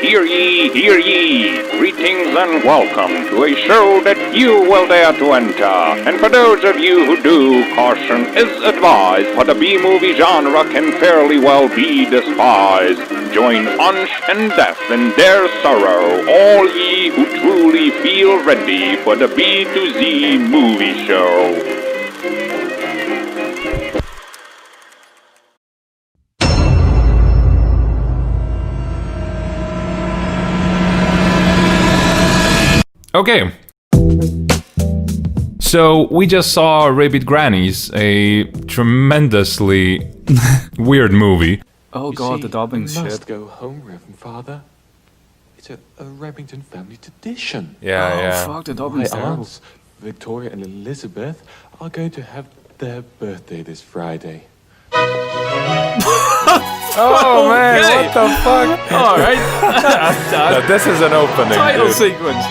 Hear ye, hear ye! Greetings and welcome to a show that few will dare to enter. And for those of you who do, caution is advised, for the B-movie genre can fairly well be despised. Join Ansch and Def in their sorrow, all ye who truly feel ready for the B to Z movie show. Okay, so we just saw Rabid Grannies, a tremendously weird movie. Oh god, the dubbing shit. Must go home, Reverend Father. It's a Remington family tradition. Yeah. Fuck, the dubbing's My terrible. aunts, Victoria and Elizabeth, are going to have their birthday this Friday. Oh man, Okay. what the fuck? Alright. Now, this is an opening, Title dude. sequence.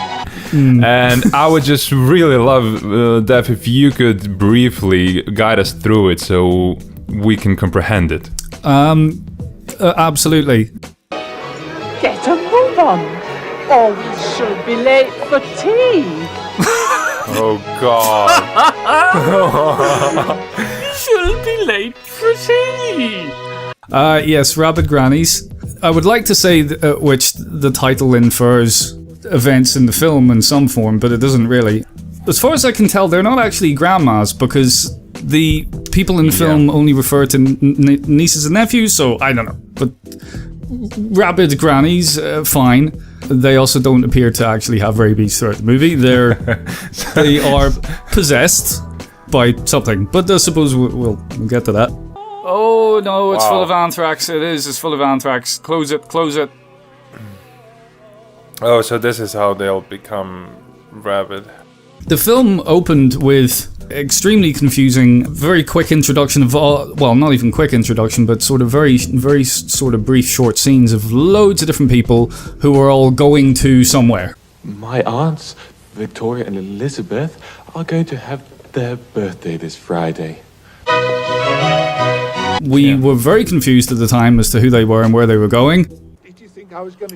And I would just really love, Def, if you could briefly guide us through it so we can comprehend it. Absolutely. Get a move on, or we should be late for tea. Oh God. Should be late for tea. Yes, Rabid Grannies. I would like to say which the title infers events in the film in some form, but it doesn't really. As far as I can tell, they're not actually grandmas because the people in the film only refer to nieces and nephews, so I don't know. But Rabid Grannies, fine. They also don't appear to actually have rabies throughout the movie. They are possessed by something, but I suppose we'll get to that. Oh no, it's full of anthrax. It's full of anthrax. Close it. Oh, so this is how they'll become rabid. The film opened with extremely confusing, very quick introduction of well, not even quick introduction, but sort of very sort of brief short scenes of loads of different people who are all going to somewhere. My aunts, Victoria and Elizabeth, are going to have their birthday this Friday. We were very confused at the time as to who they were and where they were going.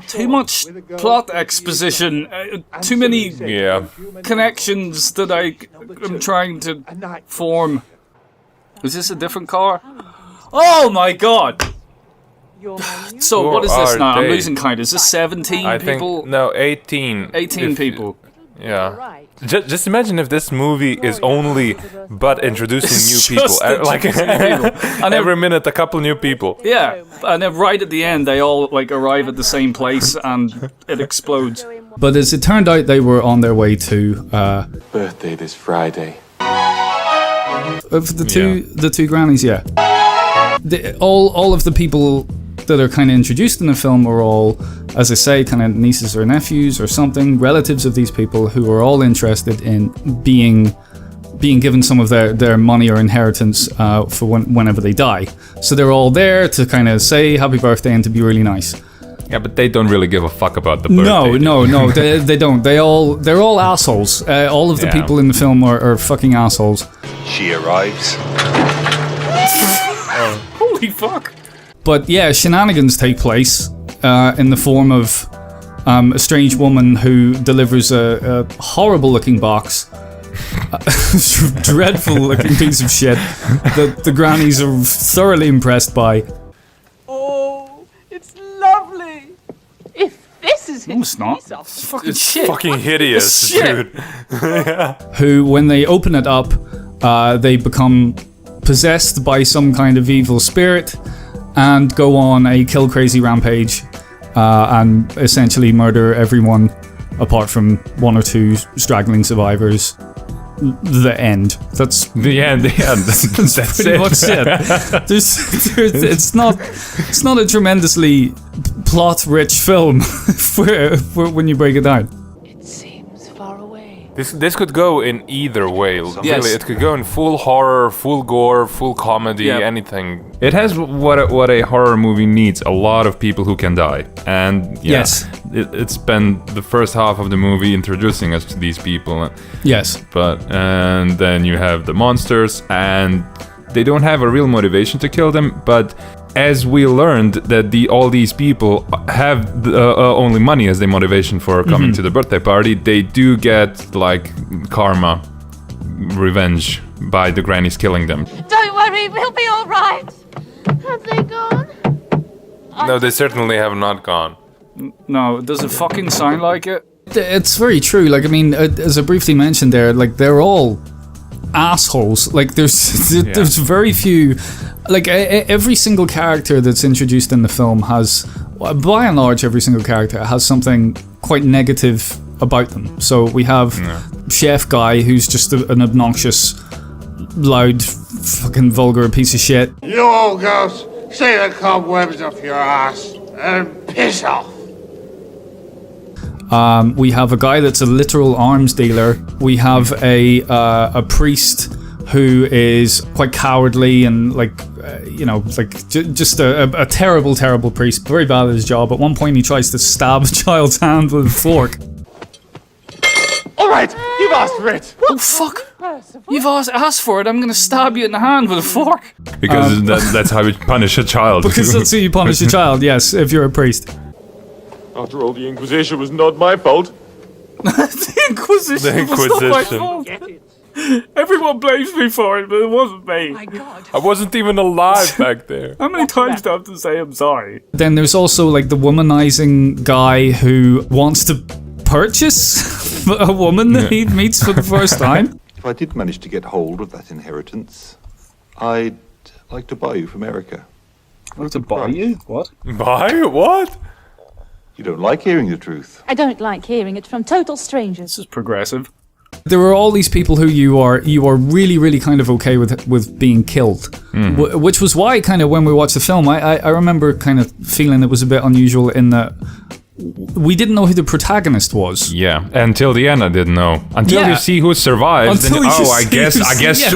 Too much plot exposition. Too many connections that I am trying to form. Is this a different car? Oh my god! So what is this now? I'm losing count. Is this 17 I people? think, no, 18. 18 people. Yeah. Just imagine if this movie is only but introducing new people. Just Like introducing people. And every minute a couple new people. Yeah, and then right at the end they all like arrive at the same place and it explodes. But as it turned out, they were on their way to Birthday this Friday. the two grannies. Yeah, all of the people that are kind of introduced in the film are all, as I say, kind of nieces or nephews or something, relatives of these people who are all interested in being given some of their money or inheritance for whenever they die. So they're all there to kind of say happy birthday and to be really nice. Yeah, but they don't really give a fuck about the birthday. No, they don't. They're all assholes. All of the people in the film are fucking assholes. She arrives. Holy fuck! But yeah, shenanigans take place in the form of a strange woman who delivers a horrible-looking box, dreadful-looking piece of shit that the grannies are thoroughly impressed by. Oh, it's lovely. If this is No, it's not. It's fucking shit. Fucking hideous, Shit. dude. Who, when they open it up, they become possessed by some kind of evil spirit and go on a kill crazy rampage and essentially murder everyone apart from one or two straggling survivors. The end. That's The end. That's pretty much it. It's not a tremendously plot-rich film for when you break it down. It seems far away. This could go in either way. Yes. Really, it could go in full horror, full gore, full comedy, anything. It has what a horror movie needs: a lot of people who can die. And Yes. it's been the first half of the movie introducing us to these people. Yes. And then you have the monsters, and they don't have a real motivation to kill them, but as we learned that all these people have only money as their motivation for coming to the birthday party, they do get like karma, revenge by the grannies killing them. Don't worry, we'll be all right. Have they gone? No, they certainly have not gone. No, does it fucking sound like it? It's very true. Like, I mean, as I briefly mentioned there, like, they're all assholes. Like, there's very few. Like, every single character that's introduced in the film has, by and large, every single character has something quite negative about them. So we have Chef Guy, who's just an obnoxious, loud, fucking vulgar piece of shit. You old ghost, shake the cobwebs off your ass and piss off. We have a guy that's a literal arms dealer. We have a priest who is quite cowardly and just a terrible, terrible priest. Very bad at his job. At one point, he tries to stab a child's hand with a fork. All right, you've asked for it. Oh fuck! You've asked for it. I'm gonna stab you in the hand with a fork. Because that's how you punish a child. Because that's how you punish a child. Yes, if you're a priest. After all, the Inquisition was not my fault. The Inquisition was not my fault. Everyone blames me for it, but it wasn't me. My God. I wasn't even alive back there. How many times do I have to say I'm sorry? Then there's also like the womanizing guy who wants to purchase a woman that he meets for the first time. If I did manage to get hold of that inheritance, I'd like to buy you from America. To buy you? What? Buy? What? You don't like hearing the truth. I don't like hearing it from total strangers. This is progressive. There are all these people who you are really, really kind of okay with being killed, which was why kind of when we watched the film, I remember kind of feeling it was a bit unusual in that we didn't know who the protagonist was. Yeah, until the end I didn't know. Until you see who survives, then I guess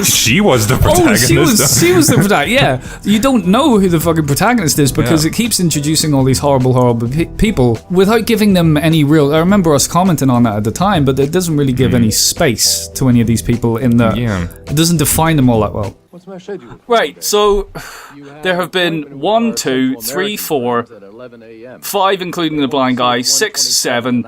she was the protagonist. Oh, she was the protagonist. Yeah, you don't know who the fucking protagonist is because it keeps introducing all these horrible people without giving them any real. I remember us commenting on that at the time, but it doesn't really give any space to any of these people in that. It doesn't define them all that well. What's my schedule? Right, so there have been 1, 2, 3, 4, 5 including the blind guy, 6, 7,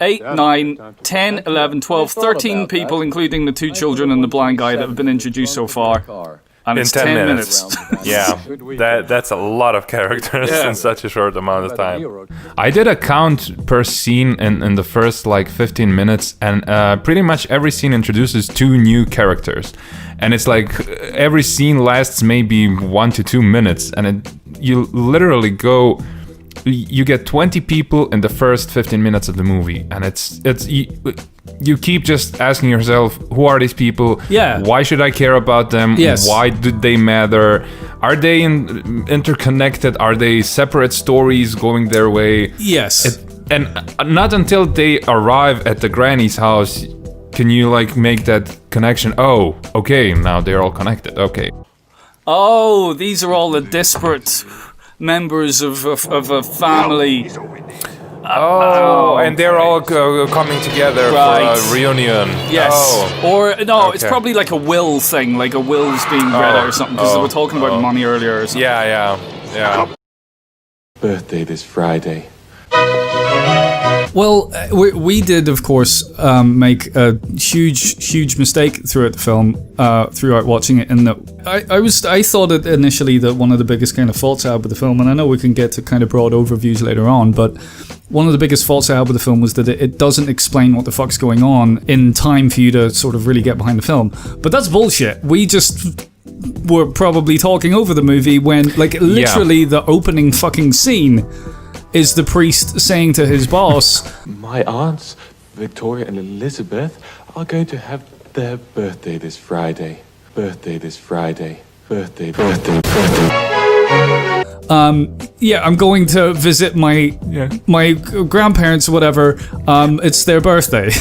8, 9, 10, 11, 12, 13 people including the 2 children and the blind guy that have been introduced so far. And in it's 10 10 minutes. Yeah, that's a lot of characters in such a short amount of time. I did a count per scene in the first like 15 minutes, and pretty much every scene introduces 2 new characters. And it's like every scene lasts maybe 1 to 2 minutes, and you literally go. You get 20 people in the first 15 minutes of the movie, and you keep just asking yourself, who are these people? Yeah. Why should I care about them? Yes. Why do they matter? Are they interconnected? Are they separate stories going their way? Yes. And not until they arrive at the granny's house can you like make that connection. Oh, okay, now they're all connected. Okay. Oh, these are all the disparate members of a family. Oh, and they're all coming together for a reunion. Yes. Oh. Or, no, it's probably like a will thing, like a will's being read or something, because they were talking about money earlier or something. Yeah. Birthday this Friday. Well, we did, of course, make a huge mistake throughout the film, throughout watching it, in that I thought it initially that one of the biggest kind of faults I had with the film, and I know we can get to kind of broad overviews later on, but one of the biggest faults I had with the film was that it doesn't explain what the fuck's going on in time for you to sort of really get behind the film. But that's bullshit. We just were probably talking over the movie when, like, literally the opening fucking scene is the priest saying to his boss, My aunts, Victoria and Elizabeth, are going to have their birthday this Friday. Birthday this Friday. Birthday. yeah, I'm going to visit my grandparents or whatever. It's their birthday.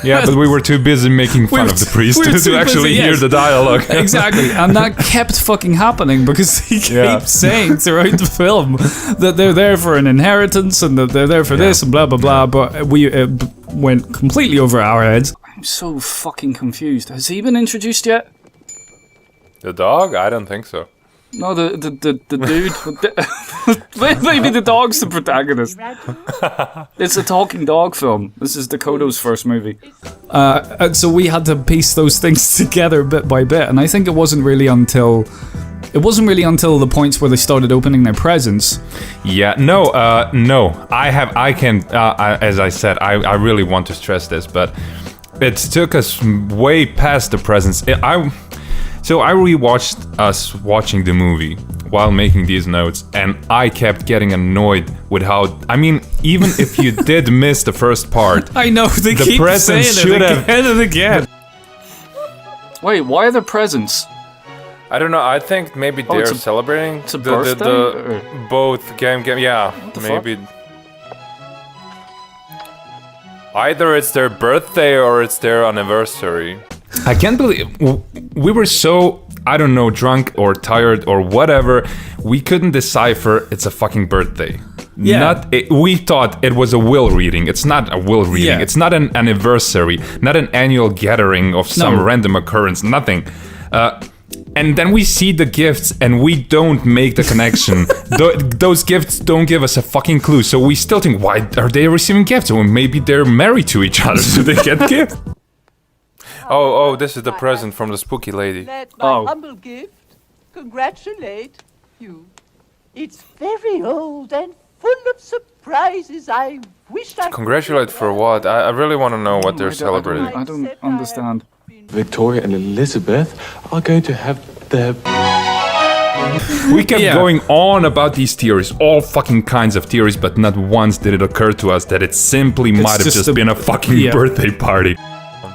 Yeah, but we were too busy making fun of the priest to actually hear the dialogue. Exactly, and that kept fucking happening because he keeps saying throughout the film that they're there for an inheritance and that they're there for this and blah blah blah, but we went completely over our heads. I'm so fucking confused. Has he been introduced yet? The dog? I don't think so. No, the dude. Maybe the dog's the protagonist. It's a talking dog film. This is Dakota's first movie. And so we had to piece those things together bit by bit, and I think it wasn't really until the points where they started opening their presents. Yeah, no. As I said, I really want to stress this, but it took us way past the presents. So I rewatched us watching the movie while making these notes, and I kept getting annoyed with how, I mean, even if you did miss the first part, I know, they the keep presents saying should it have... again and again. Wait, why are there presents? I don't know, I think maybe they're celebrating it's a birthday? both game, yeah, maybe. Fuck? Either it's their birthday or it's their anniversary. I can't believe we were so, I don't know, drunk or tired or whatever, we couldn't decipher it's a fucking birthday. Yeah. We thought it was a will reading. It's not a will reading. Yeah. It's not an anniversary, not an annual gathering of some random occurrence, nothing. And then we see the gifts and we don't make the connection. Those gifts don't give us a fucking clue. So we still think, why are they receiving gifts? Or maybe they're married to each other, so they get gifts. Oh, this is the present from the spooky lady. Let my humble gift congratulate you. It's very old and full of surprises. I wish I Congratulate for what? I really want to know what they're celebrating. I don't understand. Victoria and Elizabeth are going to have their... We kept going on about these theories, all fucking kinds of theories, but not once did it occur to us that it simply might have just been a fucking birthday party.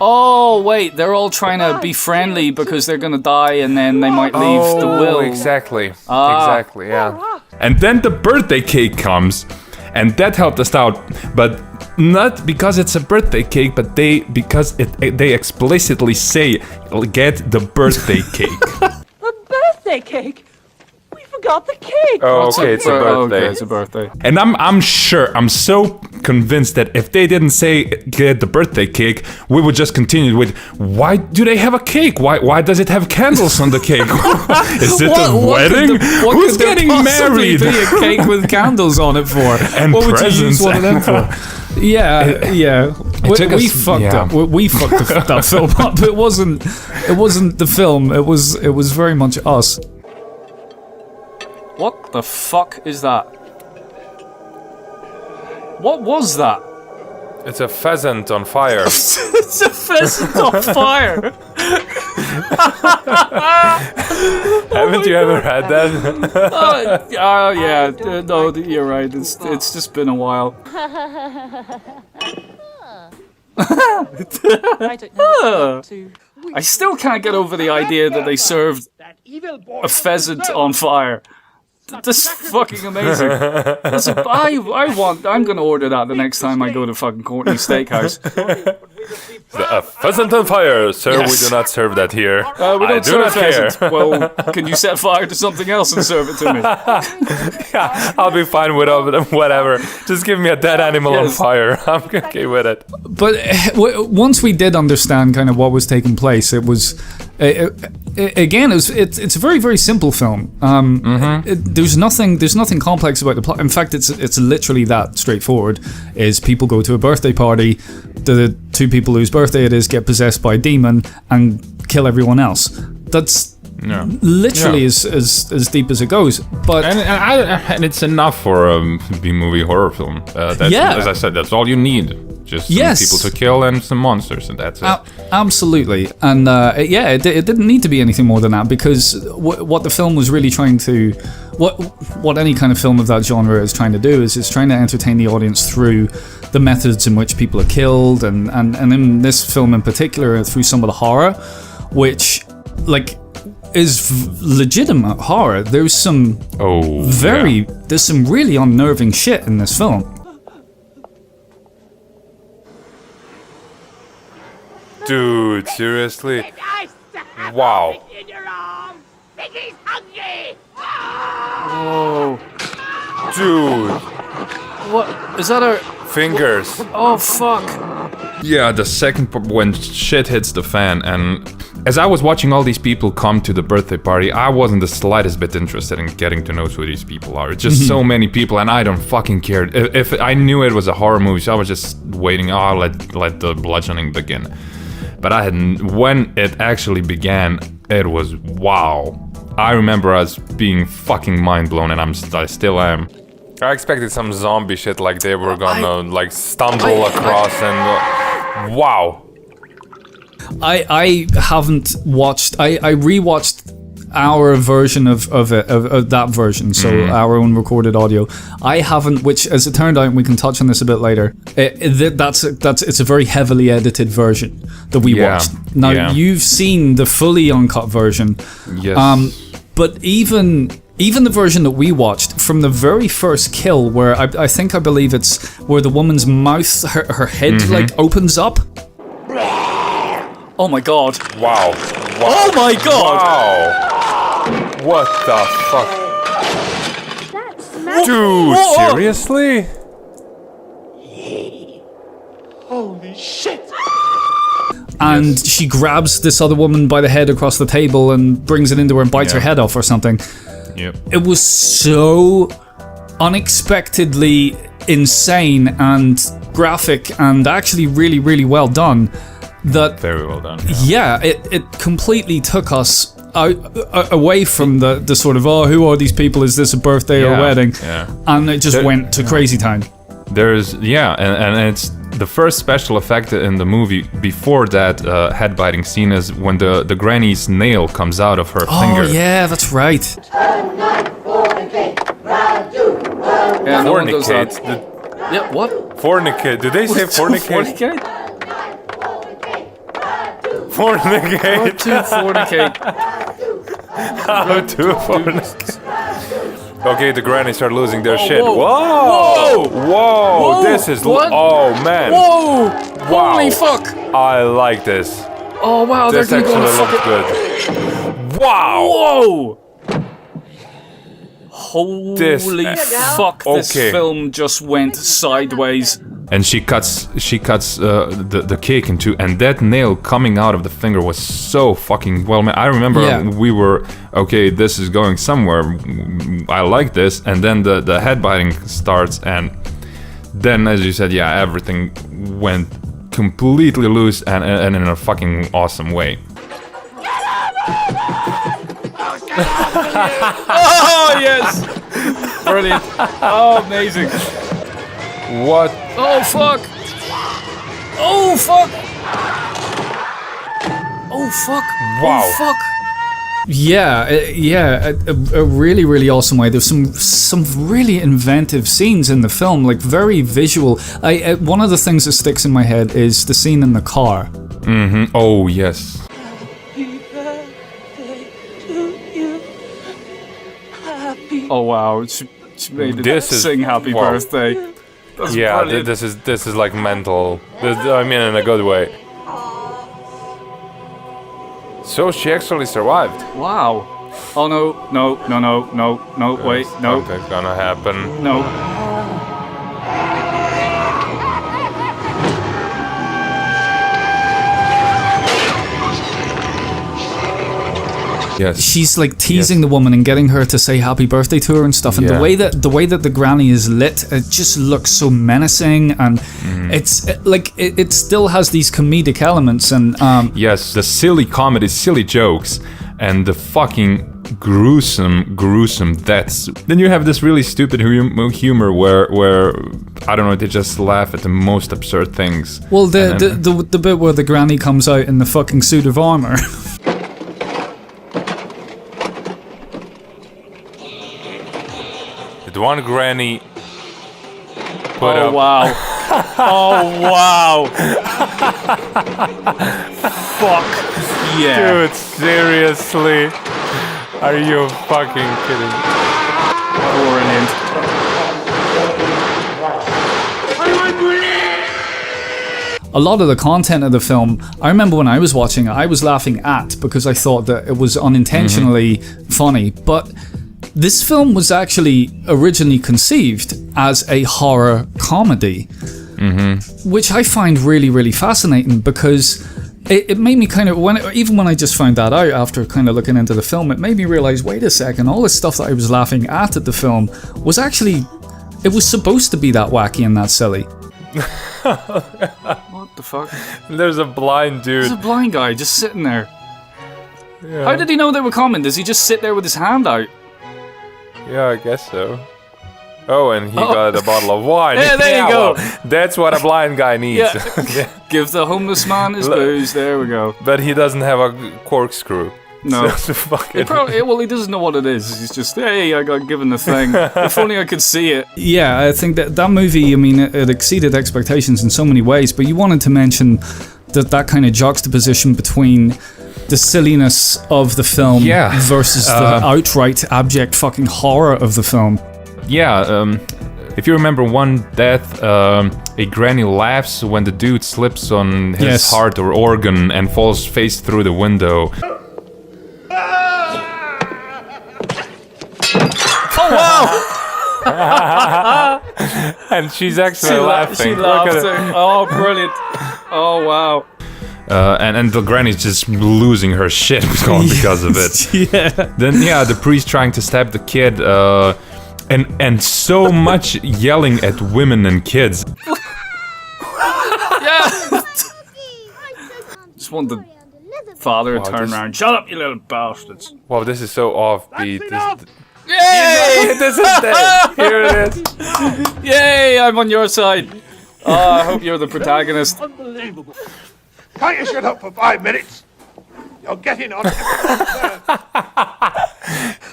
Oh, wait, they're all trying to be friendly because they're gonna die and then they might leave the will. Exactly. Exactly, yeah. And then the birthday cake comes, and that helped us out, but not because it's a birthday cake, but because they explicitly say, get the birthday cake. A birthday cake? We forgot the cake. Oh, okay, it's a birthday. Okay, it's a birthday. And I'm sure, I'm so convinced that if they didn't say get the birthday cake, we would just continue with, why do they have a cake? Why does it have candles on the cake? Is it a wedding? Who's getting married? Be a cake with candles on it for? And what presents. would you use one of them for? Yeah. We fucked up. We fucked that film up. It wasn't the film. It was very much us. What the fuck is that? What was that? It's a pheasant on fire. It's a pheasant on fire. Haven't you ever had that? Yeah. No, you're right. It's just been a while. I still can't get over the idea that they served a pheasant on fire. This is fucking amazing. I'm gonna order that the next time I go to fucking Courtney's Steakhouse. A pheasant on fire, sir. Yes. We do not serve that here. We don't serve pheasants. Well, can you set fire to something else and serve it to me? Yeah, I'll be fine with whatever. Just give me a dead animal on fire. I'm okay with it. But once we did understand kind of what was taking place, it was again, it's a very, very simple film. There's nothing complex about the plot. In fact, it's literally that straightforward. Is people go to a birthday party, the two people whose birthday it is get possessed by a demon and kill everyone else. That's literally as deep as it goes. But and it's enough for a B-movie horror film. As I said, that's all you need. Just some people to kill and some monsters, and that's it. Absolutely. And it didn't need to be anything more than that, because what the film was really trying to... What any kind of film of that genre is trying to do is it's trying to entertain the audience through the methods in which people are killed, and in this film in particular, through some of the horror, which, like, is legitimate horror. There's some there's some really unnerving shit in this film. Dude, seriously? Wow. Whoa. Dude. What? Is that our... Fingers. Oh, fuck. Yeah, the second when shit hits the fan, and as I was watching all these people come to the birthday party, I wasn't the slightest bit interested in getting to know who these people are. It's just so many people, and I don't fucking care. If I knew it was a horror movie, so I was just waiting. Oh, let the bludgeoning begin. But when it actually began, it was wow. I remember us being fucking mind blown, and I still am. I expected some zombie shit, like they were gonna stumble across and wow. I haven't watched. I rewatched our version of that version, so our own recorded audio. I haven't, which as it turned out, we can touch on this a bit later. It's a very heavily edited version that we watched. Now you've seen the fully uncut version, yes. But even the version that we watched, from the very first kill, where I believe it's where the woman's mouth, her head opens up. Oh my god. Wow. Oh my god! Wow. What the fuck? Dude, seriously? Holy shit! And she grabs this other woman by the head across the table and brings it into her and bites her head off or something. Yep. It was so unexpectedly insane and graphic and actually really, really well done. Very well done. Yeah, it completely took us away from the sort of, oh, who are these people? Is this a birthday or a wedding? Yeah. And it just went to crazy town. There's, and it's the first special effect in the movie before that head biting scene is when the granny's nail comes out of her finger. Oh, yeah, that's right. Yeah, no one does that. Yeah, what? Fornicate. Did they say fornicate? Fornicate? Fornicate. How to fornicate. How to fornicate. Okay, the grannies are losing their shit. Whoa. Whoa! Whoa! This is... What? Oh, man. Whoa! Wow. Holy fuck! I like this. Oh, wow, This they're gonna actually go looks fuck good. Wow! Whoa! Holy fuck, this Okay. film just went sideways. And she cuts the cake in two, and that nail coming out of the finger was so fucking well made. I remember we were, okay, this is going somewhere. I like this, and then the head biting starts, and then, as you said, everything went completely loose and in a fucking awesome way. Oh, yes! Brilliant. Oh, amazing. What? Oh, fuck! Oh, fuck! Oh, fuck! Wow. Oh, fuck! Yeah, a really, really awesome way. There's some really inventive scenes in the film, like very visual. One of the things that sticks in my head is the scene in the car. Mm-hmm. Oh, yes. Oh, wow. She made it sing happy birthday. That's brilliant. this is like mental. I mean, in a good way. So she actually survived. Wow. Oh no, wait, no. Something's gonna happen. No. Yes. She's like teasing the woman and getting her to say happy birthday to her and stuff. And the way that the granny is lit, it just looks so menacing, and it's like it still has these comedic elements and yes, the silly comedy, silly jokes, and the fucking gruesome deaths. Then you have this really stupid humor where I don't know, they just laugh at the most absurd things. Well, the bit where the granny comes out in the fucking suit of armor. The one granny put up. Wow. Oh wow. Fuck yeah. Dude, seriously? Are you fucking kidding? Brilliant. A lot of the content of the film, I remember when I was watching it, I was laughing at because I thought that it was unintentionally funny, but this film was actually originally conceived as a horror comedy, which I find really, really fascinating because it made me kind of, even when I just found that out after kind of looking into the film, it made me realize, wait a second, all this stuff that I was laughing at the film was actually, it was supposed to be that wacky and that silly. What the fuck? There's a blind dude. There's a blind guy just sitting there. Yeah. How did he know they were coming? Does he just sit there with his hand out? Yeah, I guess so. Oh, and he got a bottle of wine. Yeah, there you go. Well, that's what a blind guy needs. Yeah. Give the homeless man his booze. There we go. But he doesn't have a corkscrew. No. So he he doesn't know what it is. He's just, hey, I got given the thing. If only I could see it. Yeah, I think that movie, I mean, it exceeded expectations in so many ways, but you wanted to mention that kind of juxtaposition between the silliness of the film versus the outright abject fucking horror of the film. Yeah, if you remember one death, a granny laughs when the dude slips on his heart or organ and falls face through the window. Oh wow! And she's actually laughing. She laughed. Oh, brilliant! Oh wow! And the granny's just losing her shit because of it. Yeah. Then the priest trying to stab the kid, and so much yelling at women and kids. Yeah. Just want the father to turn around. Shut up, you little bastards! Wow, this is so offbeat. Yay! This is dead. Here it is. Yay! I'm on your side. Oh, I hope you're the protagonist. Unbelievable. Can't you shut up for 5 minutes? You're getting on.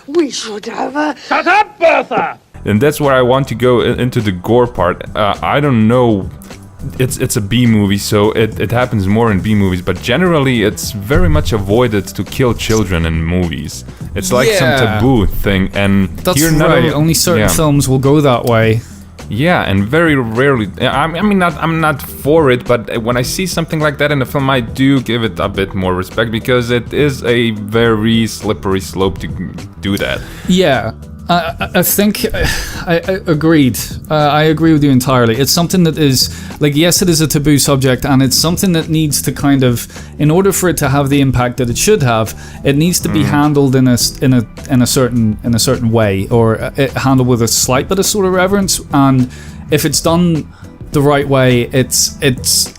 We should have a... Shut up, Bertha! And that's where I want to go into the gore part. I don't know. It's a B movie, so it happens more in B movies, but generally it's very much avoided to kill children in movies. It's like some taboo thing, and that's right. Only certain films will go that way. Yeah, and very rarely. I'm not for it, but when I see something like that in a film, I do give it a bit more respect because it is a very slippery slope to do that. Yeah. I think I agreed. I agree with you entirely. It's something that is like, yes, it is a taboo subject, and it's something that needs to kind of, in order for it to have the impact that it should have, it needs to be handled in a certain way, or handled with a slight bit of sort of reverence. And if it's done the right way, it's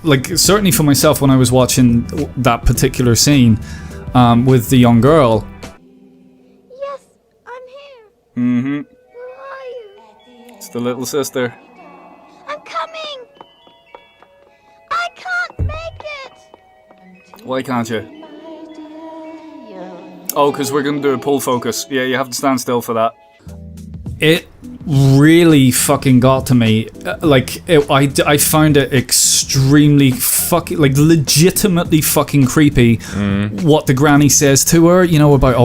like, certainly for myself when I was watching that particular scene with the young girl. Mm-hmm. Where are you? It's the little sister. I'm coming! I can't make it! Why can't you? Oh, because we're going to do a pull focus. Yeah, you have to stand still for that. It really fucking got to me. I found it extremely fucking, like, legitimately fucking creepy what the granny says to her, you know, about,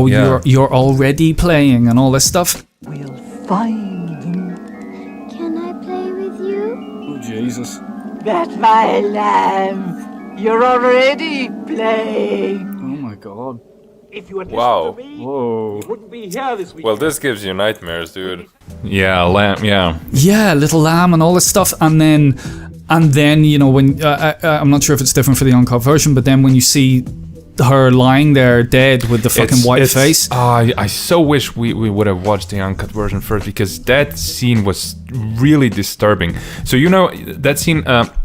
you're already playing and all this stuff. We'll find them. Can I play with you? Oh, Jesus. That's my lamb. You're already playing. Oh, my God. If you had Wow. listened to me, Whoa. you wouldn't be here this week. Well, this gives you nightmares, dude. Yeah, lamb. Yeah. Yeah, little lamb and all this stuff, and then you know, when I'm not sure if it's different for the uncut version, but then when you see her lying there dead with the fucking white face. I so wish we would have watched the uncut version first, because that scene was really disturbing. So you know that scene,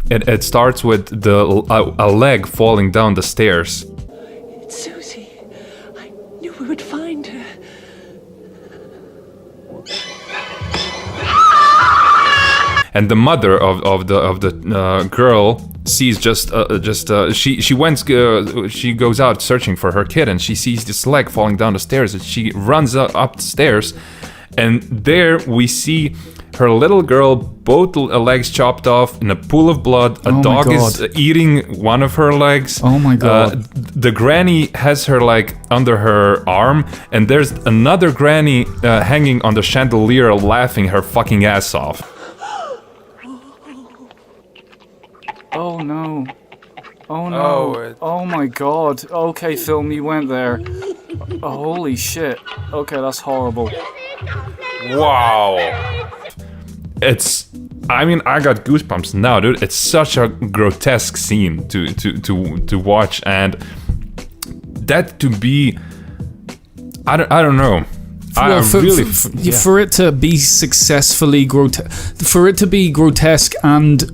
it starts with a leg falling down the stairs. It's Susie. I knew we would find her. And the mother of the girl sees she goes out searching for her kid, and she sees this leg falling down the stairs, and she runs up the stairs, and there we see her little girl, both legs chopped off in a pool of blood. A dog is eating one of her legs. Oh my God. The granny has her leg under her arm, and there's another granny hanging on the chandelier laughing her fucking ass off. Oh no. Oh no. Oh my God. Okay, film, you went there. Oh, holy shit. Okay, that's horrible. Wow. I mean, I got goosebumps now, dude. It's such a grotesque scene to watch, and that to be, I don't know. For it to be successfully for it to be grotesque and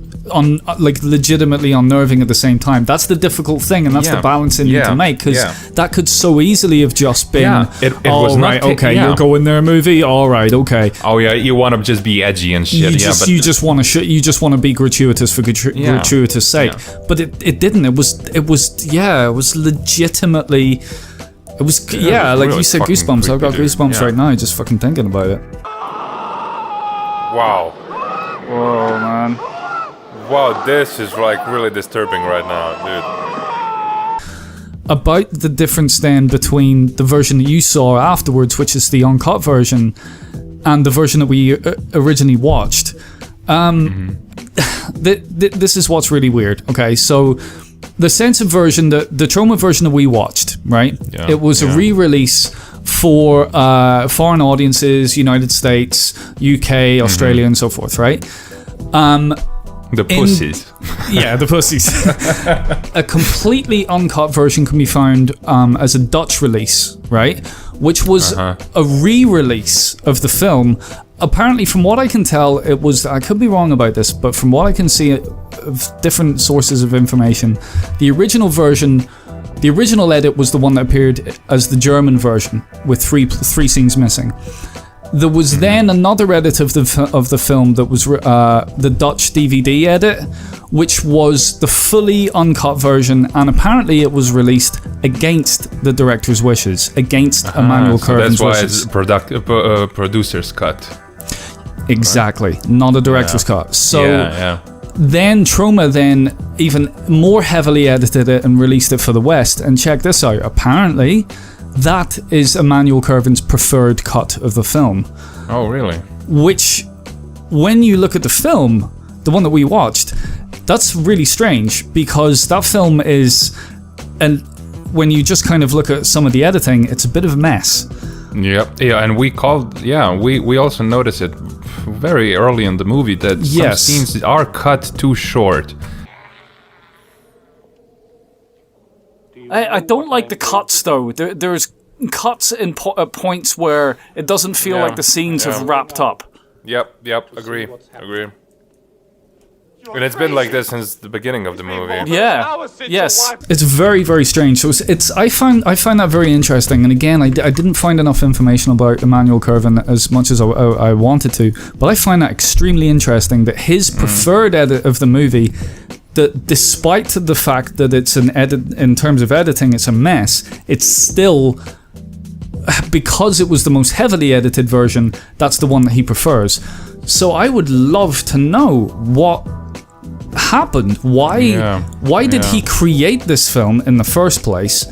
like legitimately unnerving at the same time, that's the difficult thing, and that's the balance you need to make, because that could so easily have just been it was right, not okay, you're going there, movie, all right, okay, oh yeah, you want to just be edgy and shit, you just want to be gratuitous for gratuitous sake, but it didn't. It was legitimately. It was, like really you said, goosebumps. I've got goosebumps right now just fucking thinking about it. Wow. Whoa, man. Wow, this is like really disturbing right now, dude. About the difference then between the version that you saw afterwards, which is the uncut version, and the version that we originally watched. This is what's really weird. Okay, so the censored version, the Troma version that we watched, right? Yeah, it was a re-release for foreign audiences, United States, UK, Australia, and so forth, right? The pussies. The pussies. A completely uncut version can be found as a Dutch release, right? Which was a re-release of the film. Apparently, from what I can tell, it was, I could be wrong about this, but from what I can see of different sources of information, the original version, the original edit was the one that appeared as the German version with three scenes missing. There was then another edit of the film that was the Dutch DVD edit, which was the fully uncut version, and apparently it was released against the director's wishes, against Emmanuel Curvin's wishes. That's why it's producer's cut. Exactly, not a director's cut. So then Troma then even more heavily edited it and released it for the West. And check this out, apparently that is Emmanuel Curvin's preferred cut of the film. Oh, really? Which, when you look at the film, the one that we watched, that's really strange, because that film is, and when you just kind of look at some of the editing, it's a bit of a mess. Yep. Yeah, and we also noticed it very early in the movie that some scenes are cut too short. I don't like the cuts though. There's cuts in points where it doesn't feel like the scenes have wrapped up. Yep. Agree. And it's been like this since the beginning of the movie. Yeah. Yes. It's very, very strange. So I find that very interesting. And again, I didn't find enough information about Emmanuel Curvin as much as I wanted to. But I find that extremely interesting that his preferred edit of the movie, that despite the fact that it's an edit in terms of editing, it's a mess. It's still, because it was the most heavily edited version, that's the one that he prefers. So I would love to know what happened. Why did he create this film in the first place?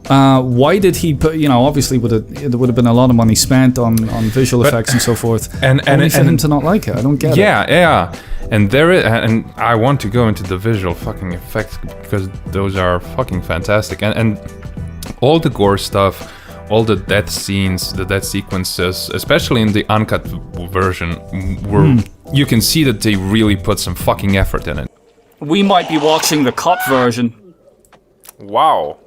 Why did he put, obviously there would have been a lot of money spent on visual effects and so forth, and for him to not like it. I don't get it. Yeah. And and I want to go into the visual fucking effects, because those are fucking fantastic, and all the gore stuff, all the death scenes, the death sequences, especially in the uncut version, were you can see that they really put some fucking effort in it. We might be watching the cut version. Wow.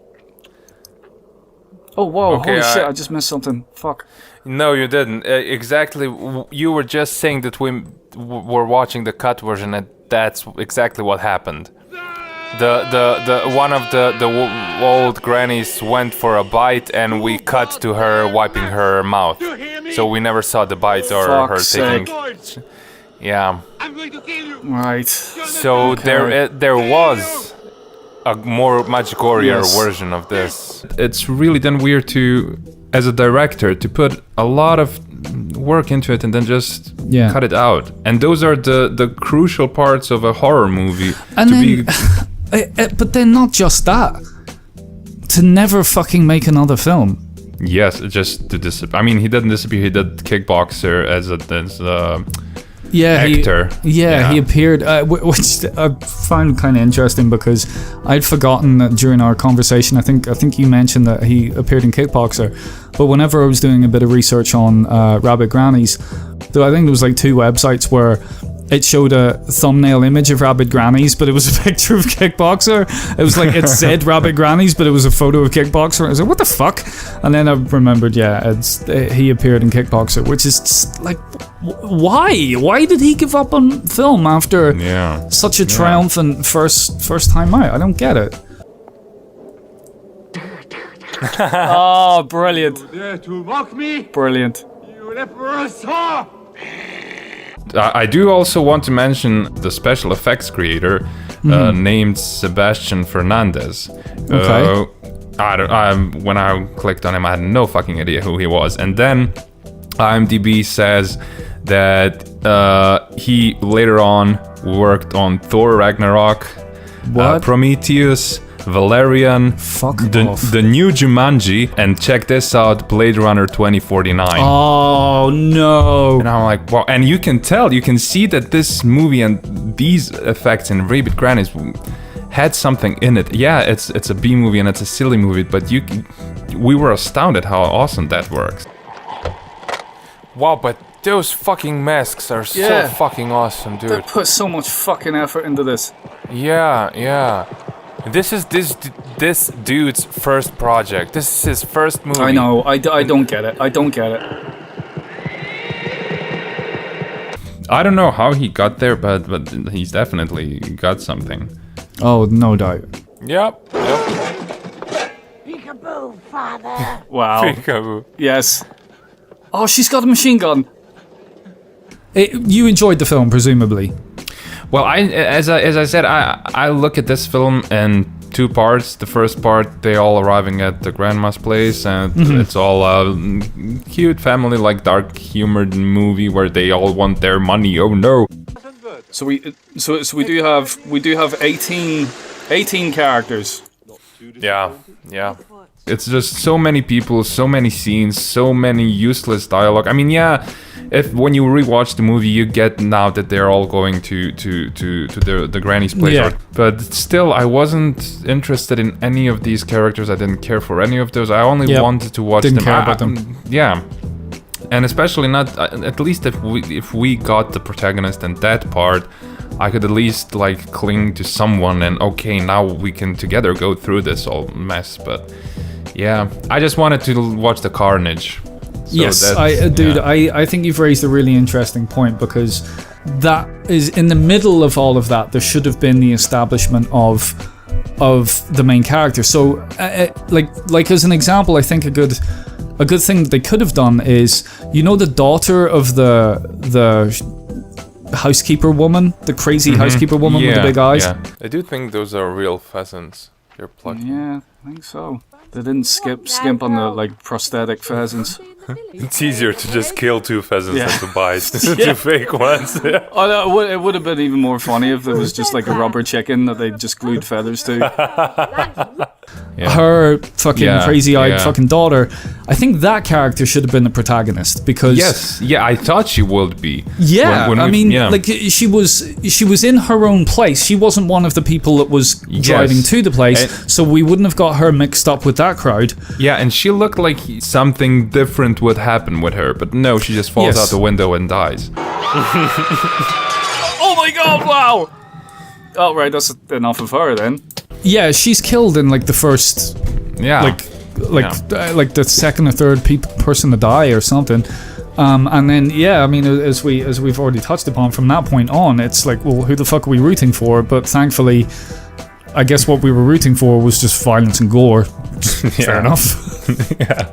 Oh, whoa, okay, holy shit, I just missed something. Fuck. No, you didn't. Exactly, you were just saying that we were watching the cut version, and that's exactly what happened. The one of the old grannies went for a bite, and we cut to her wiping her mouth. So we never saw the bite or her taking... Yeah. Right. So there was a much gorier version of this. It's really then weird to, as a director, to put a lot of work into it and then just cut it out. And those are the crucial parts of a horror movie. And but then not just that. To never fucking make another film. Yes, just to disappear. I mean, he didn't disappear. He did Kickboxer as a actor. He appeared, which I found kind of interesting, because I'd forgotten that during our conversation. I think you mentioned that he appeared in Kickboxer, but whenever I was doing a bit of research on Rabid Grannies, I think there was like 2 websites where it showed a thumbnail image of Rabid Grannies, but it was a picture of Kickboxer. It was like, it said Rabid Grannies, but it was a photo of Kickboxer. I was like, what the fuck? And then I remembered, he appeared in Kickboxer, which is just like, why? Why did he give up on film after such a triumphant first time out? I don't get it. Oh, brilliant. You dare to mock me? Brilliant. You leprous whore! I do also want to mention the special effects creator named Sebastian Fernandez. Okay. When I clicked on him, I had no fucking idea who he was. And then IMDb says that he later on worked on Thor Ragnarok, Prometheus, Valerian, the new Jumanji, and check this out, Blade Runner 2049. Oh no! And I'm like, wow! And you can see that this movie and these effects in Rabid Grannies had something in it. Yeah, it's a B movie and it's a silly movie, but we were astounded how awesome that works. Wow, but those fucking masks are so fucking awesome, dude. They put so much fucking effort into this. Yeah. This is this dude's first project. This is his first movie. I know. I don't get it. I don't know how he got there, but he's definitely got something. Oh, no doubt. Yep. Peekaboo, father. Wow. Peekaboo. Yes. Oh, she's got a machine gun. You enjoyed the film, presumably. Well, as I said, I look at this film in two parts. The first part, they all arriving at the grandma's place, and it's all a cute family, like dark humored movie where they all want their money. Oh no! So we do have 18 characters. Yeah. It's just so many people, so many scenes, so many useless dialogue. I mean, when you rewatch the movie, you get now that they're all going to the granny's place. Yeah. But still, I wasn't interested in any of these characters. I didn't care for any of those. I only wanted to watch didn't them. care about them. Yeah. And especially not, at least if we got the protagonist in that part, I could at least like cling to someone and okay, now we can together go through this whole mess. But yeah, I just wanted to watch the carnage. So yes, I think you've raised a really interesting point, because that is in the middle of all of that. There should have been the establishment of the main character. So, like as an example, I think a good thing that they could have done is, the daughter of the housekeeper woman, the crazy housekeeper woman with the big eyes. Yeah, I do think those are real pheasants. You're plucking. Yeah, I think so. They didn't skimp on the prosthetic pheasants. It's easier to just kill two pheasants than to buy two fake ones. Oh, no, it would have been even more funny if there was just like a rubber chicken that they just glued feathers to. Her fucking crazy-eyed fucking daughter. I think that character should have been the protagonist, because I thought she would be. Yeah, she was in her own place. She wasn't one of the people that was driving to the place, so we wouldn't have got her mixed up with that crowd. Yeah, and she looked like something different would happen with her, but no, she just falls out the window and dies. Oh my god! Wow. Oh right, that's enough of her then. Yeah, she's killed in like the first, like the second or third person to die or something, and then as we've already touched upon, from that point on, it's like, well, who the fuck are we rooting for? But thankfully, I guess what we were rooting for was just violence and gore. Fair enough. Yeah.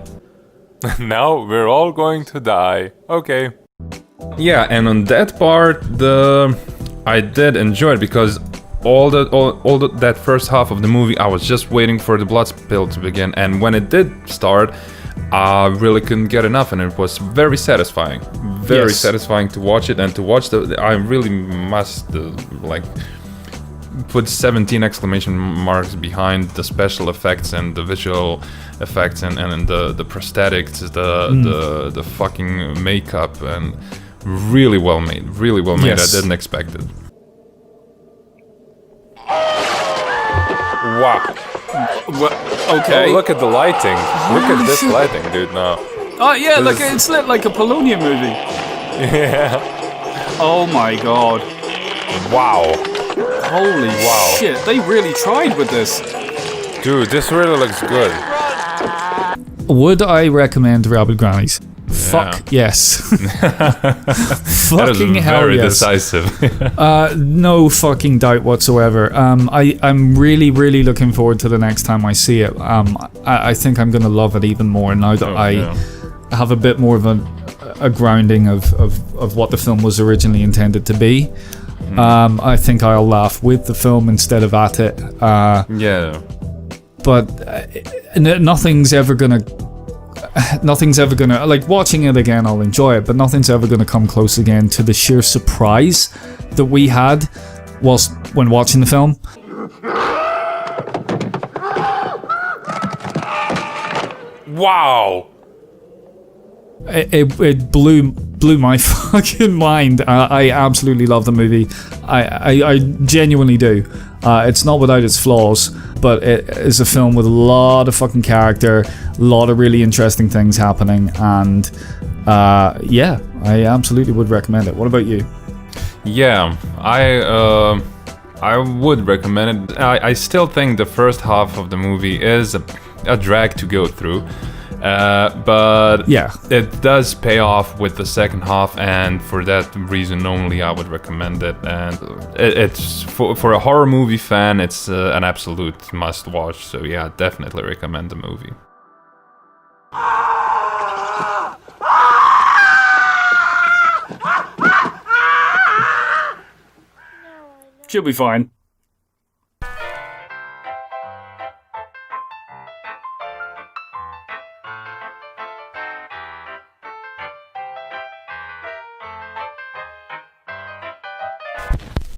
Now we're all going to die. Okay. Yeah, and on that part, I did enjoy it, because all that first half of the movie, I was just waiting for the blood spill to begin, and when it did start, I really couldn't get enough, and it was very satisfying. Very satisfying to watch it, and to watch I really must put 17 exclamation marks behind the special effects and the visual effects and the prosthetics, the fucking makeup, and really well made. Yes. I didn't expect it. Wow. Okay. Oh, look at the lighting. Look at this lighting, dude, now. Oh yeah, it's lit like a Polonium movie. Yeah. Oh my god. Wow. Holy shit, they really tried with this. Dude, this really looks good. Would I recommend Rabid Grannies? Fuck yes. Fucking hell very yes. decisive. No fucking doubt whatsoever. I'm really looking forward to the next time I see it. I think I'm gonna love it even more now that I have a bit more of a grounding of what the film was originally intended to be. I think I'll laugh with the film instead of at it. But nothing's ever gonna, like, watching it again I'll enjoy it, but nothing's ever gonna come close again to the sheer surprise that we had when watching the film. Wow. It blew my fucking mind. I absolutely love the movie. I genuinely do. It's not without its flaws, but it is a film with a lot of fucking character, a lot of really interesting things happening, and yeah, I absolutely would recommend it. What about you? Yeah, I would recommend it. I still think the first half of the movie is a drag to go through. But yeah, it does pay off with the second half, and for that reason only I would recommend it. And it's for a horror movie fan, it's an absolute must watch. So yeah, definitely recommend the movie. She'll be fine.